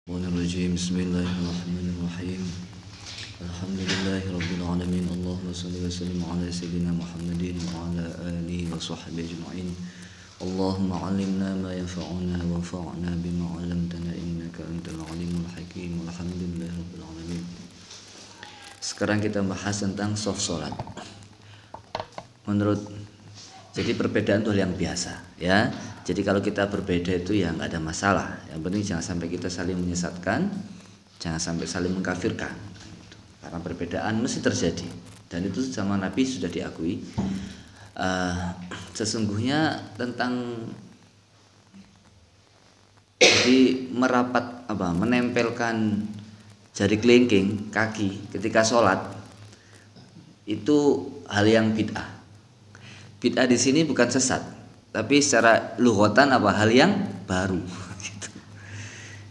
Bismillahirrahmanirrahim. Bismillahirrahmanirrahim. Alhamdulillahi rabbil alamin. Allahumma shalli wa sallim ala sayyidina Muhammadin wa ala alihi wa sahbihi ajma'in. Allahumma 'allimna ma yanfa'una wa anfa'na bima 'allamtana innaka antal alimul hakim. Alhamdulillahi rabbil alamin. Sekarang kita bahas tentang soft salat. Jadi perbedaan itu hal yang biasa, ya. Jadi kalau kita berbeda itu ya nggak ada masalah. Yang penting jangan sampai kita saling menyesatkan, jangan sampai saling mengkafirkan. Karena perbedaan mesti terjadi, dan itu zaman Nabi sudah diakui. Sesungguhnya tentang jadi menempelkan jari kelingking kaki ketika sholat itu hal yang bid'ah. Bid'ah di sini bukan sesat, tapi secara lughatan hal yang baru. Gitu.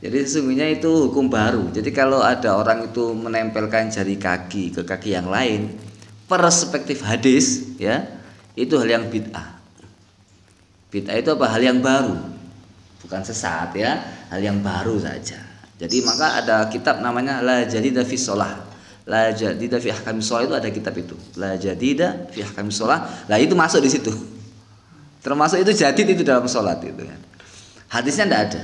Jadi sesungguhnya itu hukum baru. Jadi kalau ada orang itu menempelkan jari kaki ke kaki yang lain, perspektif hadis, ya, itu hal yang bid'ah. Bid'ah itu hal yang baru, bukan sesat, ya, hal yang baru saja. Jadi maka ada kitab namanya La Jadida fi Shalah. La jadida fi ahkamis shalah itu ada kitab itu. La jadida fi ahkamis shalah. Lah itu masuk di situ. Termasuk itu jadid itu dalam sholat itu kan. Hadisnya tidak ada.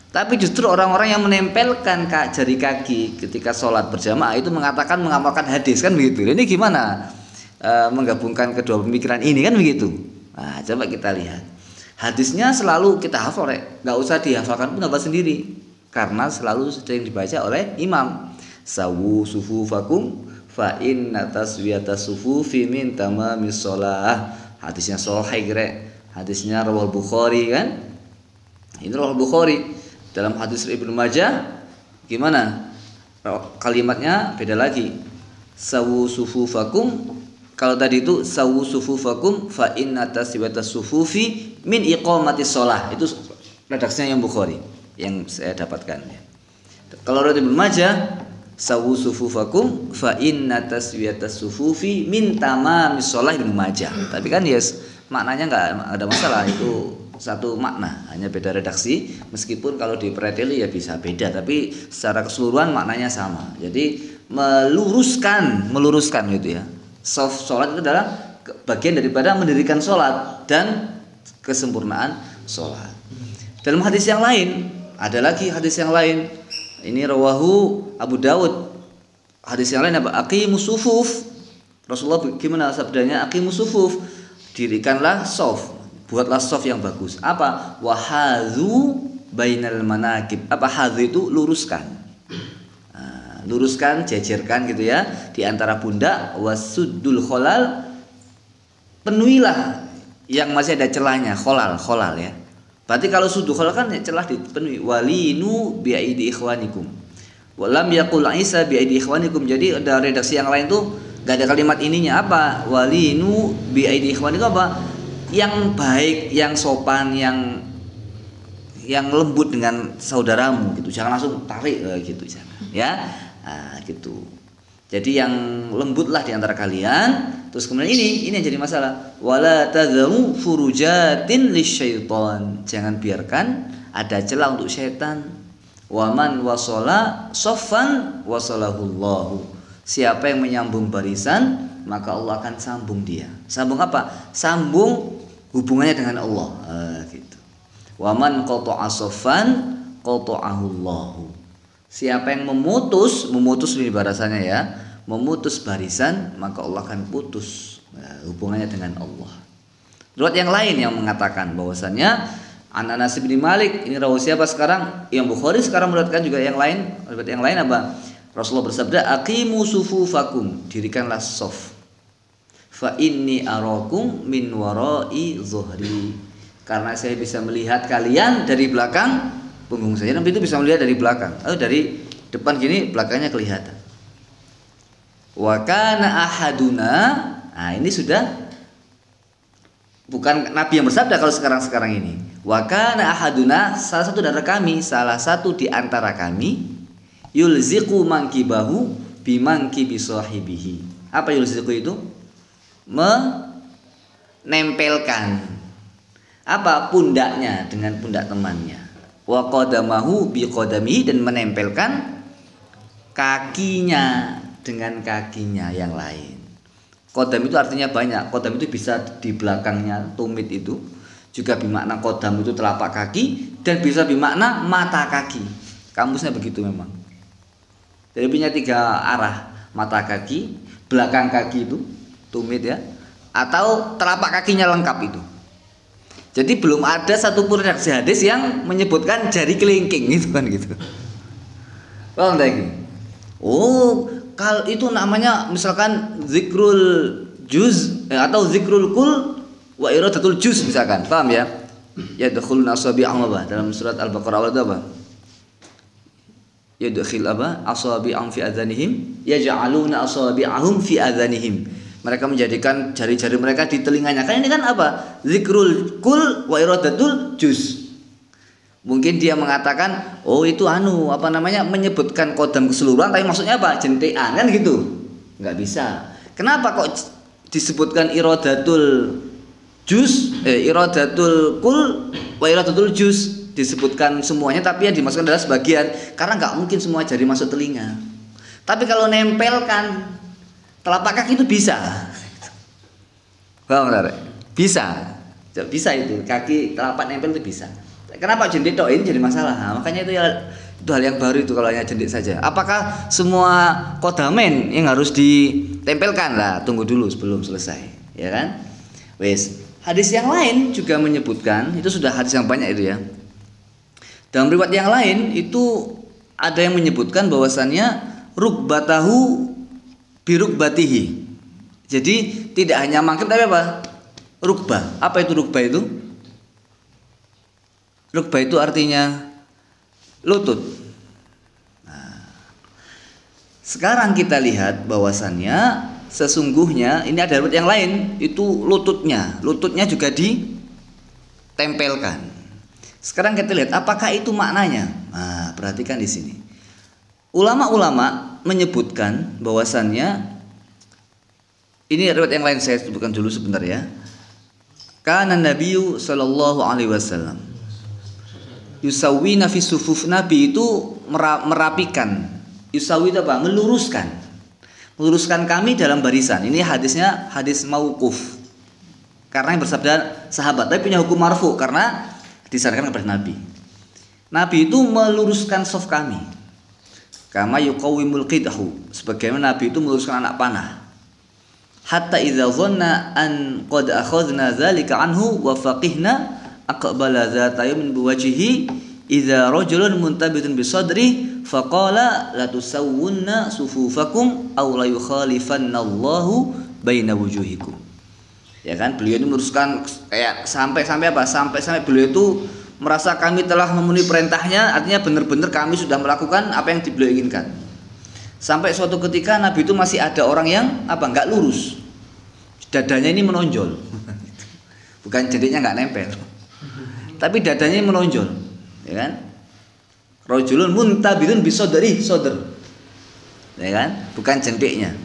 Tapi justru orang-orang yang menempelkan jari kaki ketika sholat berjamaah itu mengamalkan hadis kan begitu. Ini gimana menggabungkan kedua pemikiran ini kan begitu. Nah, coba kita lihat. Hadisnya selalu kita hafal, nggak usah dihafalkan pun hafal sendiri. Karena selalu sering dibaca oleh imam. Sawu sufufakum fa inna taswiyatas sufufi min tamamis shalah. Hadisnya sahih hadisnya rawal Bukhari kan? Ini rawal Bukhari. Dalam hadis Ibnu Majah gimana? Kalimatnya beda lagi. Sawu sufufakum, kalau tadi itu sawu sufufakum fa inna taswiyatas sufufi min iqamatis shalah. Itu redaksinya yang Bukhari yang saya dapatkan ya. Kalau riwayat Ibnu Majah sawu sufufakum fa inna taswiyatas sufufi min tamamis shalah Ibnu Majah. Tapi kan maknanya enggak ada masalah, itu satu makna, hanya beda redaksi. Meskipun kalau dipereteli ya bisa beda, tapi secara keseluruhan maknanya sama. Jadi meluruskan gitu ya. Soft salat itu adalah bagian daripada mendirikan salat dan kesempurnaan salat. Dalam hadis yang lain, ada lagi hadis yang lain. Ini rawahu Abu Dawud. Hadis yang lain apa? Aqimus sufuf. Rasulullah gimana sabdanya? Aqimus sufuf. Dirikanlah soft. Buatlah soft yang bagus. Apa? Wahadzu bainal manakib. Apa hadzu itu? Luruskan. Luruskan, jejerkan gitu ya. Di antara pundak. Wasuddul kholal. Penuhilah yang masih ada celahnya. Kholal ya. Berarti kalau sudu kholal kan celah dipenuhi. Walinu bi'aidi ikhwanikum. Walam yakul Isa bi'aidi ikhwanikum. Jadi ada redaksi yang lain tuh gak ada kalimat ininya. Apa? Walinu bi'aidi ikhwanikum apa? Yang baik, yang sopan, yang lembut dengan saudaramu gitu. Jangan langsung tarik gitu jangan. Ya. Nah, gitu. Jadi yang lembutlah di antara kalian. Terus kemudian ini yang jadi masalah. Wala tadzamu furujatin lisyaitan. Jangan biarkan ada celah untuk syaitan. Waman wasala soffan wasalahullahu. Siapa yang menyambung barisan, maka Allah akan sambung dia. Sambung apa? Sambung hubungannya dengan Allah. Gitu. Waman qata'a soffan qata'ahullahu. Siapa yang memutus ini bahasanya ya, memutus barisan, maka Allah akan putus hubungannya dengan Allah. Riwayat yang lain yang mengatakan bahwasannya Anas bin Malik, ini rawi siapa sekarang? Yang Bukhari sekarang meriwayatkan juga yang lain. Riwayat yang lain apa? Rasulullah bersabda, aqimu sufufakum, dirikanlah shaf. Fa inni arakum min warai zuhri. Karena saya bisa melihat kalian dari belakang punggung saya. Nabi itu bisa melihat dari belakang. Dari depan gini, belakangnya kelihatan. Wa kana ahaduna. Nah, ini sudah bukan Nabi yang bersabda kalau sekarang ini. Wa kana ahaduna, salah satu di antara kami yulziqu mankibahu bimankibi sahibihi. Apa yulziqu itu? Menempelkan apa pundaknya dengan pundak temannya. wa qadamahu bi qadamihi, dan menempelkan kakinya dengan kakinya yang lain. Qadam itu artinya banyak. Qadam itu bisa di belakangnya tumit itu, juga bermakna qadam itu telapak kaki, dan bisa bermakna mata kaki. Kamusnya begitu memang. Jadi punya 3 arah, mata kaki, belakang kaki itu tumit ya, atau telapak kakinya lengkap itu. Jadi belum ada satupun redaksi hadis yang menyebutkan jari kelingking gitu kan gitu. Paham lagi? Oh, kalau itu namanya misalkan zikrul juz atau zikrul kul wa iradatul juz misalkan. Paham ya? Yadkhuluna asabi'ahum dalam surat Al-Baqarah awal itu apa? Yadkhil apa? Asabi'ahum fi adhanihim yaj'aluna asabi'ahum fi adhanihim. Mereka menjadikan jari-jari mereka di telinganya. Kan ini kan apa? Zikrul kul wa iradatul juz. Mungkin dia mengatakan, oh itu menyebutkan qadam keseluruhan, tapi maksudnya apa? Jentikan kan gitu. Enggak bisa. Kenapa kok disebutkan iradatul juz, iradatul kul wa iradatul juz, disebutkan semuanya tapi yang dimasukkan adalah sebagian, karena nggak mungkin semua jari masuk telinga. Tapi kalau nempelkan telapak kaki itu bisa. Paham enggak? Bisa. Bisa itu. Kaki telapak nempel itu bisa. Kenapa jentik toin jadi masalah? Nah, makanya itu hal yang baru itu kalau hanya jentik saja. Apakah semua kodamen yang harus ditempelkan? Lah, tunggu dulu sebelum selesai, ya kan? Wes. Hadis yang lain juga menyebutkan, itu sudah hadis yang banyak itu ya. Dalam riwayat yang lain itu ada yang menyebutkan bahwasannya rukbatahu birukbatihi. Jadi tidak hanya mangkep tapi apa? Rukbah. Apa itu rukbah itu? Rukbah itu artinya lutut. Nah, sekarang kita lihat bahwasannya sesungguhnya ini ada riwayat yang lain itu lututnya juga ditempelkan. Sekarang kita lihat apakah itu maknanya. Nah, perhatikan di sini. Ulama-ulama menyebutkan bahwasannya ini riwayat yang lain, saya sebutkan dulu sebentar ya. Kana Nabiyyu sallallahu alaihi wasallam yusawwina fi sufuf, Nabi itu merapikan. Yusawwi itu apa? Meluruskan kami dalam barisan. Ini hadisnya hadis mauquf. Karena yang bersabda sahabat, tapi punya hukum marfu karena disarankan kepada Nabi. Nabi itu meluruskan saf kami. Kama yuqawwimul qidhu, sebagaimana Nabi itu meluruskan anak panah. Hatta idza dhanna an qad akhadna dzalika anhu wa faqihna aqbala dzata yawmin biwajhihi idza rajulun muntabitun bi sadri faqala la tusawwunna sufufakum aw la yukhalifannallahu baina wujuhikum. Ya kan, beliau itu meluruskan kayak sampai apa? Sampai beliau itu merasa kami telah memenuhi perintahnya, artinya benar-benar kami sudah melakukan apa yang beliau inginkan. Sampai suatu ketika Nabi itu masih ada orang yang enggak lurus, dadanya ini menonjol, bukan jadinya enggak nempel, tapi dadanya ini menonjol, ya kan? Rajulun muntabirun bisodri, ya kan? Bukan jentiknya.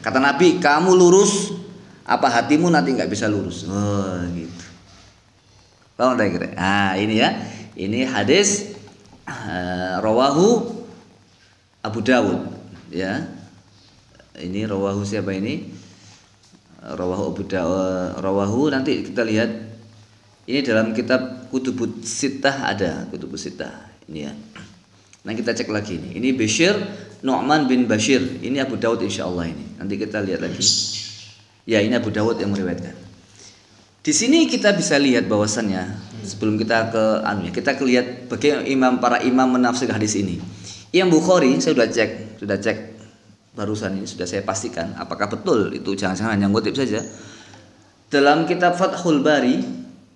Kata Nabi, kamu lurus, apa hatimu nanti enggak bisa lurus. Oh, gitu. Paham tak kira? Nah, ini ya. Ini hadis rawahu Abu Dawud ya. Ini rawahu siapa ini? Rawahu Abu Dawud. Rawahu nanti kita lihat. Ini dalam kitab Kutubus Sittah ada, Kutubus Sittah. Ini ya. Nah, kita cek lagi ini. Ini Bashir Nu'man bin Bashir. Ini Abu Dawud insyaallah ini. Nanti kita lihat lagi. Ya, ini Abu Dawud yang meriwayatkan. Di sini kita bisa lihat bahwasannya sebelum kita kita lihat bagaimana para imam menafsir hadis ini. Imam Bukhari saya sudah cek barusan ini, sudah saya pastikan apakah betul itu, jangan-jangan hanya ngutip saja. Dalam kitab Fathul Bari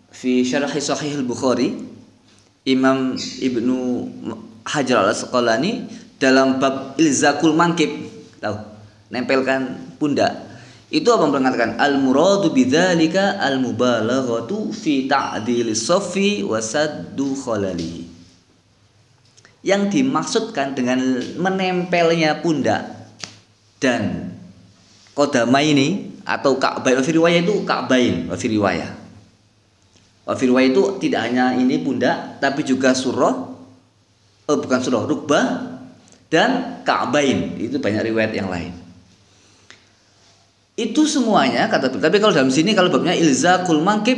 fi Syarah Sahih Al-Bukhari, Imam Ibnu Hajar Al-Asqalani dalam bab ilzakul mankib, tahu, nempelkan pundak. Itu apa mengatakan al-muradu bidzalika al-mubalaghatu fi ta'dilis saffi wa saddu khalali. Yang dimaksudkan dengan menempelnya pundak dan qadama ini atau ka'bain, fi riwayah itu ka'bain, fi riwayah. Wafirwa itu tidak hanya ini pundak, tapi juga bukan surah, rukbah dan ka'bain. Itu banyak riwayat yang lain. Itu semuanya kata. Tapi kalau dalam sini kalau babnya ilzaqul mankib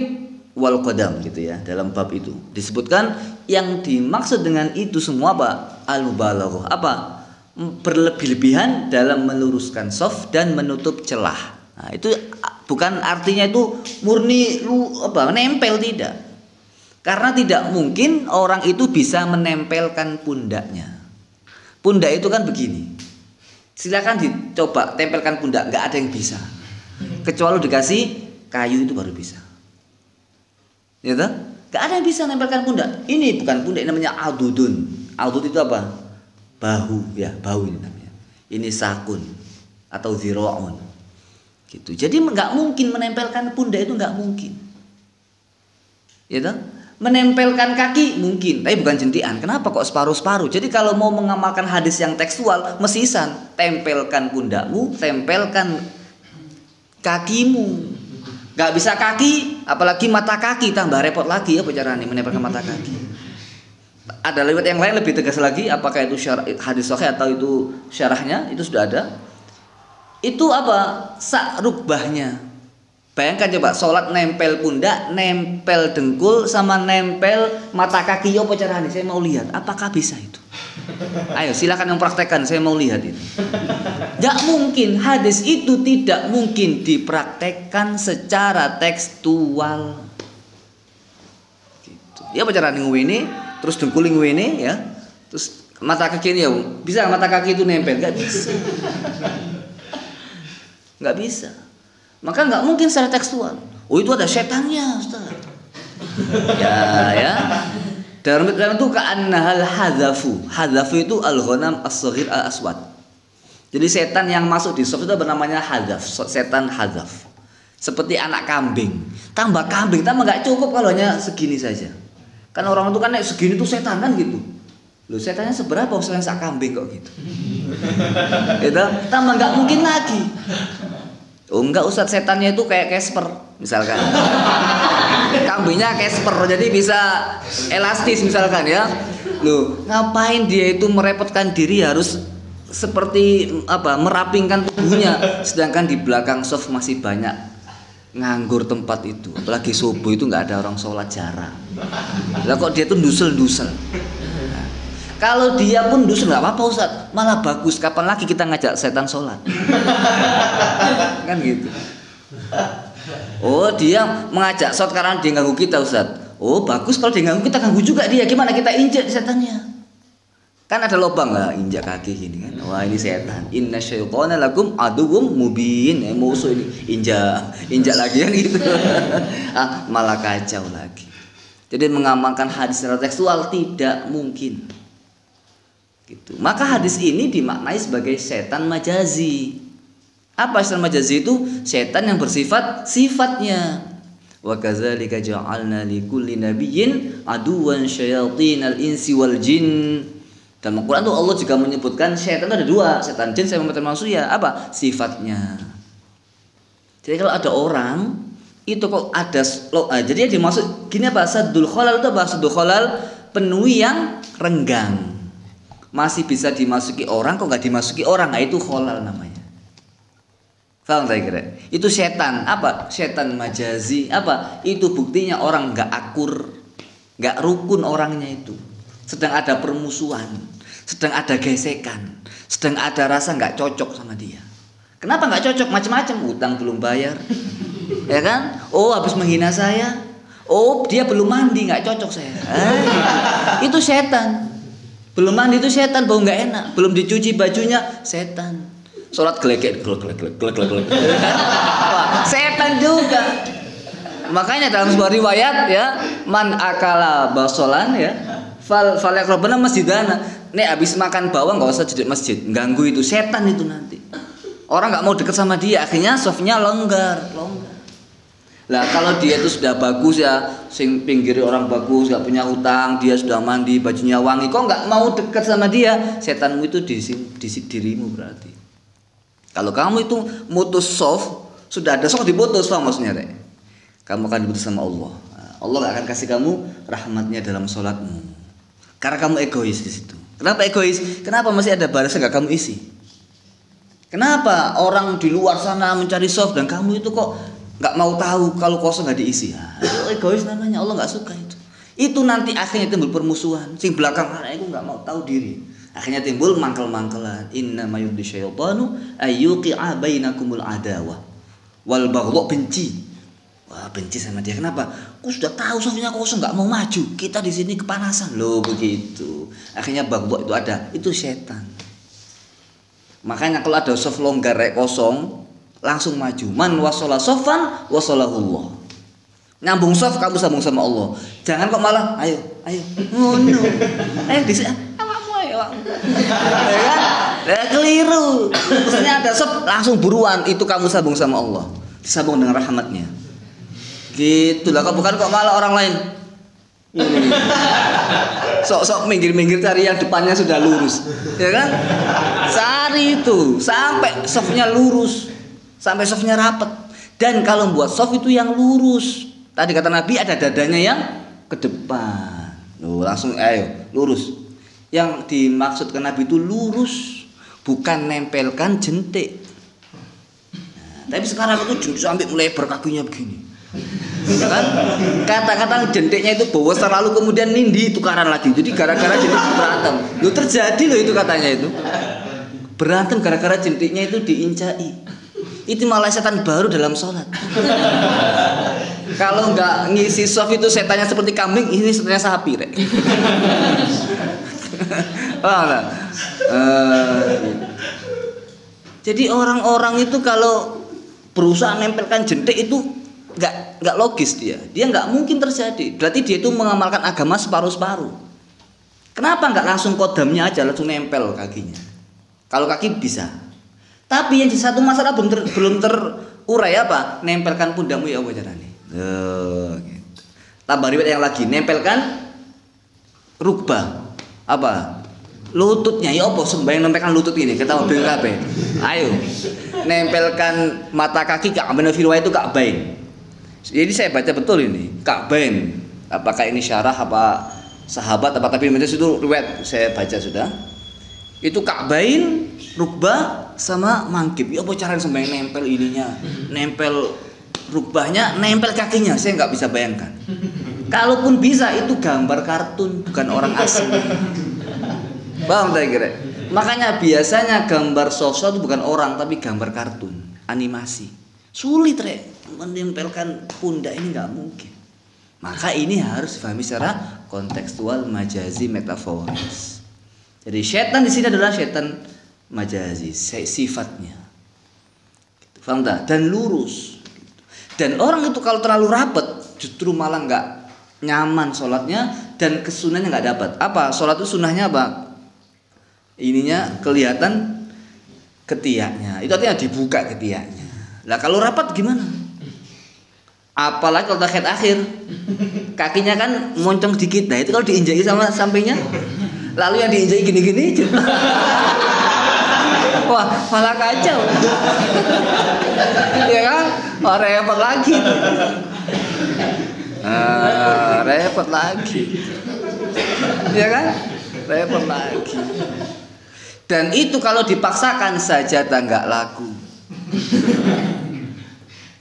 wal qadam gitu ya. Dalam bab itu disebutkan yang dimaksud dengan itu semua apa? Al-mubalaghah. Apa? Berlebih-lebihan dalam meluruskan shaf dan menutup celah. Nah, itu bukan artinya itu murni nempel, tidak. Karena tidak mungkin orang itu bisa menempelkan pundaknya. Pundak itu kan begini. Silakan dicoba tempelkan pundak, nggak ada yang bisa. Kecuali dikasih kayu itu baru bisa. Ya toh? Nggak ada yang bisa nempelkan pundak. Ini bukan pundak, ini namanya adudun. Adud itu apa? Bahu, ya, bahu ini namanya. Ini sakun atau zira'un. Gitu. Jadi nggak mungkin menempelkan pundak, itu nggak mungkin. Ya toh? Menempelkan kaki mungkin, tapi bukan jentian. Kenapa kok separuh-separuh? Jadi kalau mau mengamalkan hadis yang tekstual, mesisan, tempelkan pundakmu, tempelkan kakimu. Nggak bisa kaki, apalagi mata kaki, tambah repot lagi ya caranya menempelkan mata kaki. Ada riwayat yang lain lebih tegas lagi, apakah itu hadis sahih atau itu syarahnya, itu sudah ada. Itu apa? Rukbahnya. Bayangkan coba, sholat nempel pundak, nempel dengkul, sama nempel mata kaki. Apa caranya? Saya mau lihat, apakah bisa itu? Ayo silakan yang praktekkan, saya mau lihat itu. Gak mungkin, hadis itu tidak mungkin dipraktekkan secara tekstual. Gitu. Ya apa caranya ngwene, terus dengkul ngwene ya, terus mata kaki ini ya bisa mata kaki itu nempel? Gak bisa. Nggak bisa. Maka nggak mungkin secara tekstual. Oh itu ada setannya, Ustaz. ya. Dalam itu ka'annahal hadzafu. Hadzafu itu al-ghanam as-saghir al-aswad. Jadi setan yang masuk di shaf itu bernamanya hadzaf. Setan hadzaf. Seperti anak kambing. Tambah nggak cukup kalau hanya segini saja. Kan orang itu kan segini tuh setan kan gitu. Loh setannya seberapa selain sak kambing kok gitu. Itu tambah nggak mungkin lagi. Oh enggak Ustadz, setannya itu kayak Casper misalkan. Kambingnya Casper jadi bisa elastis misalkan ya. Loh, ngapain dia itu merepotkan diri harus seperti merapingkan tubuhnya, sedangkan di belakang shaf masih banyak nganggur tempat itu. Apalagi subuh itu nggak ada orang sholat jarang. Lah kok dia tuh dusel-dusel. Kalau dia pun dusun nggak apa-apa Ustaz, malah bagus. Kapan lagi kita ngajak setan sholat? Kan gitu. Oh dia mengajak sholat karena dia ganggu kita Ustaz. Oh bagus, kalau dia ganggu kita ganggu juga dia. Gimana kita injak setannya? Kan ada lubang lah, injak kaki gini kan. Wah ini setan. Inna syaitana lakum aduwwum mubin. Musuh ini injak lagi kan gitu. Malah kacau lagi. Jadi mengamalkan hadis secara tekstual tidak mungkin. Gitu. Maka hadis ini dimaknai sebagai setan majazi. Apa setan majazi itu? Setan yang bersifat sifatnya. Wa kadzalika ja'alna likulli nabiyyin aduwan syayatinal insi wal jin. Dalam Al-Qur'an tuh Allah juga menyebutkan setan ada dua, setan jin sama manusia. Apa? Sifatnya. Jadi kalau ada orang itu kok ada jadi yang dimaksud gini apa? Saddul khalal itu apa? Saddul khalal penuhi yang renggang. Masih bisa dimasuki orang kok nggak dimasuki orang, nah itu kholal namanya. Paham saya kira? Itu setan apa? Setan majazi apa? Itu buktinya orang nggak akur, nggak rukun orangnya itu. Sedang ada permusuhan, sedang ada gesekan, sedang ada rasa nggak cocok sama dia. Kenapa nggak cocok? Macam-macam, utang belum bayar, ya kan? Oh habis menghina saya. Oh dia belum mandi nggak cocok saya. Gitu. Itu setan. Belum mandi itu setan, bau nggak enak. Belum dicuci bajunya, setan. Sholat gelek. Setan juga. Makanya dalam sebuah riwayat ya, man akala basolan ya, fal yakrobana masjidana. Nek abis makan bawang nggak usah jadi masjid, ganggu itu setan itu nanti. Orang nggak mau deket sama dia, akhirnya softnya longgar. Lah kalau dia itu sudah bagus ya, sing pinggiri orang bagus, gak punya hutang, dia sudah mandi, bajunya wangi, kok nggak mau dekat sama dia? Setanmu itu di dirimu berarti. Kalau kamu itu mutus soft, sudah ada soft diputus, maksudnya Rek. Kamu akan diputus sama Allah. Allah nggak akan kasih kamu rahmatnya dalam sholatmu. Karena kamu egois di situ. Kenapa egois? Kenapa masih ada barisan nggak kamu isi? Kenapa orang di luar sana mencari soft dan kamu itu kok nggak mau tahu kalau kosong nggak diisi? Itu egois namanya. Allah nggak suka itu. Itu nanti akhirnya timbul permusuhan. Sing belakang itu nggak mau tahu diri. Akhirnya timbul mangkel-mangkelan. Inna mayurdi syaitanu ayyuqi'a bainakumul adawah wal baghdha, benci. Wah, benci sama dia. Kenapa? Aku sudah tahu sofnya kosong nggak mau maju. Kita di sini kepanasan. Loh begitu. Akhirnya baghdha itu ada. Itu setan. Makanya kalau ada soft longgar kosong, langsung maju. Man wasala sofan wasalahullah. Nyambung soft kamu sambung sama Allah. Jangan kok malah ayo. Oh no. Ayo di sini. Ya kan? Keliru. Maksudnya ada soft langsung buruan itu kamu sambung sama Allah. Disambung dengan rahmatnya. Gitulah kok, bukan kok malah orang lain. Sok-sok minggir-minggir cari yang depannya sudah lurus. Ya kan? Cari itu sampai softnya lurus. Sampai softnya rapat. Dan kalau buat soft itu yang lurus. Tadi kata Nabi ada dadanya yang ke depan. Loh, langsung ayo lurus. Yang dimaksudkan Nabi itu lurus, bukan nempelkan jentik. Nah, tapi sekarang itu jentik sampai melebar kakinya begini. Ya kan? Kata-kata jentiknya itu bawah terlalu kemudian nindi tukaran lagi. Jadi gara-gara jentik berantem. Loh terjadi loh itu katanya itu. Berantem gara-gara jentiknya itu diincai. Itu malah setan baru dalam sholat. Kalau nggak ngisi soft itu setannya seperti kambing, ini setannya sapi, rek. Jadi orang-orang itu kalau berusaha nempelkan jentik itu nggak logis dia nggak mungkin terjadi. Berarti dia itu mengamalkan agama separuh-separuh. Kenapa nggak langsung kodamnya aja langsung nempel kakinya? Kalau kaki bisa. Tapi yang di satu masalah belum terurai apa? Nempelkan pundakmu ya Allah caranya. Gitu. Tambah riwayat yang lagi nempelkan rukbah apa? Lututnya ya apa sembahyang nempelkan lutut ini ketawa BKB. Ayo. Nempelkan mata kaki Ka'bain firwa itu Ka'bain. Jadi saya baca betul ini Ka'bain. Apakah ini syarah apa sahabat apa tapi itu riwayat saya baca sudah. Itu Ka'bain, rukbah sama mangkib. Ya apa cara sembahyang nempel ininya? Nempel rukbahnya, nempel kakinya. Saya nggak bisa bayangkan. Kalaupun bisa itu gambar kartun, bukan orang asli. Paham tak kira? Makanya biasanya gambar sosok itu bukan orang tapi gambar kartun, animasi. Sulit menempelkan pundak ini nggak mungkin. Maka ini harus difahami secara kontekstual, majazi, metaforis. Jadi setan di sini adalah setan majazi, sifatnya. Paham tak? Dan lurus. Dan orang itu kalau terlalu rapat justru malah nggak nyaman sholatnya dan kesunahnya nggak dapat. Apa? Sholat itu sunahnya apa? Ininya kelihatan ketiaknya. Itu artinya dibuka ketiaknya. Lah kalau rapat gimana? Apalagi kalau tahiyat akhir, kakinya kan moncong dikit. Nah itu kalau diinjaki sama sampingnya, lalu yang diinjaki gini-gini, wah malah kacau. Ya kan? Oh, repot lagi. Repot lagi. Ya kan? Repot lagi. Dan itu kalau dipaksakan sajadah nggak laku.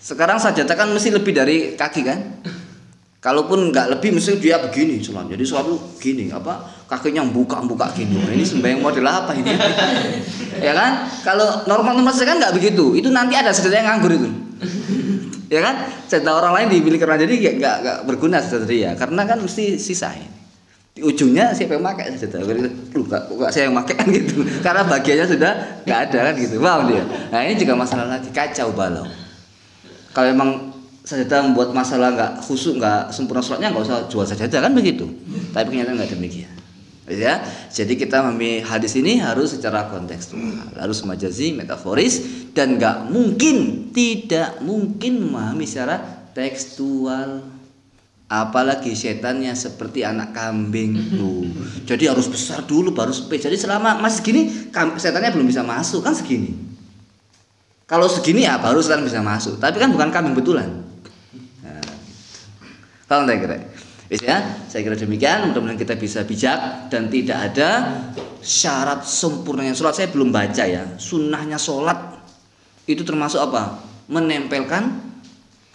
Sekarang sajadah kan mesti lebih dari kaki kan? Kalaupun nggak lebih mesti dia begini sholat. Jadi sholat tuh gini apa? Kakinya buka gini. Nah, ini sembahyang model apa ini? Ya kan? Kalau normal saja kan nggak begitu. Itu nanti ada sajadah yang nganggur itu. Ya kan? Sajadah orang lain dimiliki orang jadi nggak berguna sajadah dia. Karena kan mesti sisain. Di ujungnya siapa yang pakai sajadah? Enggak saya yang pakai kan gitu. Karena bagiannya sudah nggak ada kan gitu. Paham dia? Nah ini juga masalah lagi kacau balau. Kalau memang sajadah membuat masalah nggak khusyuk, nggak sempurna sholatnya nggak usah jual sajadah kan begitu. Tapi kenyataan nggak demikian. Ya, jadi kita memahami hadis ini harus secara kontekstual, harus majazi, metaforis, dan tidak mungkin memahami secara tekstual. Apalagi setannya seperti anak kambing tuh. Jadi harus besar dulu baru space. Jadi selama masih segini setannya belum bisa masuk kan segini. Kalau segini ya baru setan bisa masuk. Tapi kan bukan kambing betulan. Nah, Paham tak kira? Wis ya, saya kira demikian. Mudah-mudahan kita bisa bijak dan tidak ada syarat sempurnanya sholat. Saya belum baca ya. Sunnahnya sholat itu termasuk apa? Menempelkan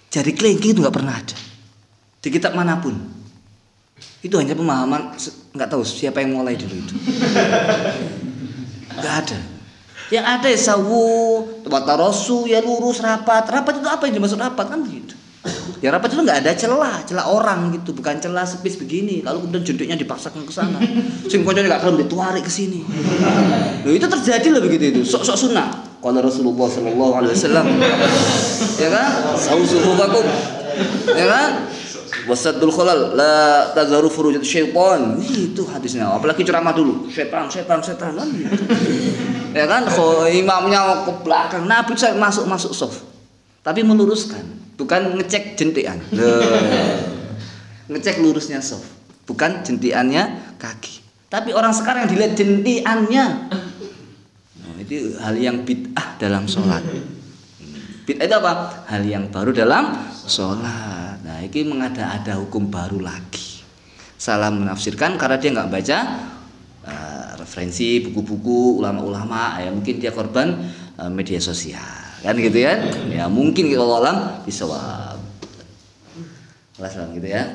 jari kelingking itu nggak pernah ada di kitab manapun. Itu hanya pemahaman, nggak tahu siapa yang mulai dulu itu. Nggak ada. Yang ada ya sawu, watarasu, ya lurus rapat. Rapat itu apa yang dimaksud rapat kan gitu. Ya rapat itu nggak ada celah orang gitu, bukan celah sepis begini. Lalu kemudian jendiknya dipaksakan ke sana. Sing koncone nggak kelem dituarik ke sini. Loh itu terjadi loh begitu itu. Sok sunnah. Kalau Rasulullah Shallallahu Alaihi Wasallam, ya kan, sawu sufufakum, ya kan, wasadul khalal la tazaru furujat syaitan. Itu hadisnya. Apalagi ceramah dulu, setan kan gitu. Ya kan, imamnya ke belakang, Nabi saya masuk soft. Tapi meluruskan, bukan ngecek jentikan. Ngecek lurusnya soft, bukan jentiannya kaki. Tapi orang sekarang dilihat jentiannya. Nah, itu hal yang bid'ah dalam sholat. Bid'ah itu apa? Hal yang baru dalam sholat. Nah, ini mengada-ada hukum baru lagi. Salah menafsirkan karena dia nggak baca referensi buku-buku ulama-ulama. Ya mungkin dia korban media sosial. Kan gitu ya, ya mungkin kalau alam bisa wab, gitu ya.